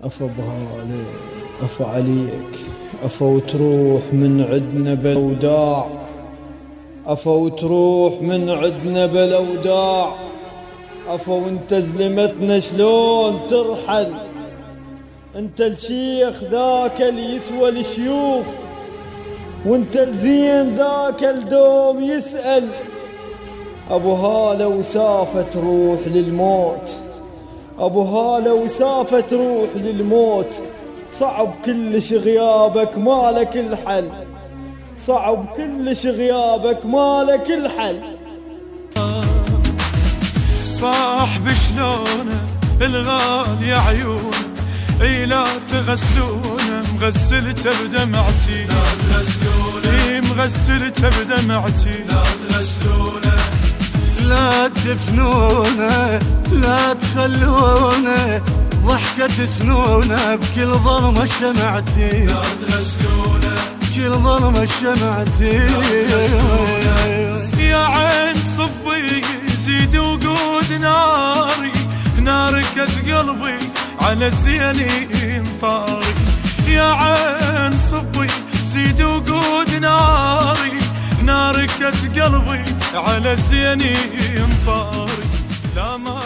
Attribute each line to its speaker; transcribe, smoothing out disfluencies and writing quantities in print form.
Speaker 1: أفا بهالي أفا عليك، أفا وتروح من عدنا بلا وداع، أفا وتروح من عدنا بلا وداع، أفا وانت زلمتنا شلون ترحل، انت الشيخ ذاك اللي يسوى الشيوخ، وانت الزين ذاك الدوم يسأل. أبو هالة وسافة تروح للموت، أبو هالة وسافة تروح للموت، صعب كلش غيابك مالك الحل، صعب كلش غيابك مالك الحل.
Speaker 2: صاحب شلونه الغالي عيونه، اي لا تغسلونه مغسلته بدمعتي، لا تغسلونه مغسلته بدمعتي، لا تغسلونه
Speaker 3: لا تدفنونه لا تخلونه، ضحكة سنونه بكل ظلمة شمعتي،
Speaker 2: لا تغسلونه
Speaker 3: بكل ظلمة شمعتي.
Speaker 2: يا عين صبي زيد وقود ناري، ناركت قلبي على الزينين طاري، يا عين صبي زيد وقود ناري، ناركت قلبي على الزينين طاري. لا ما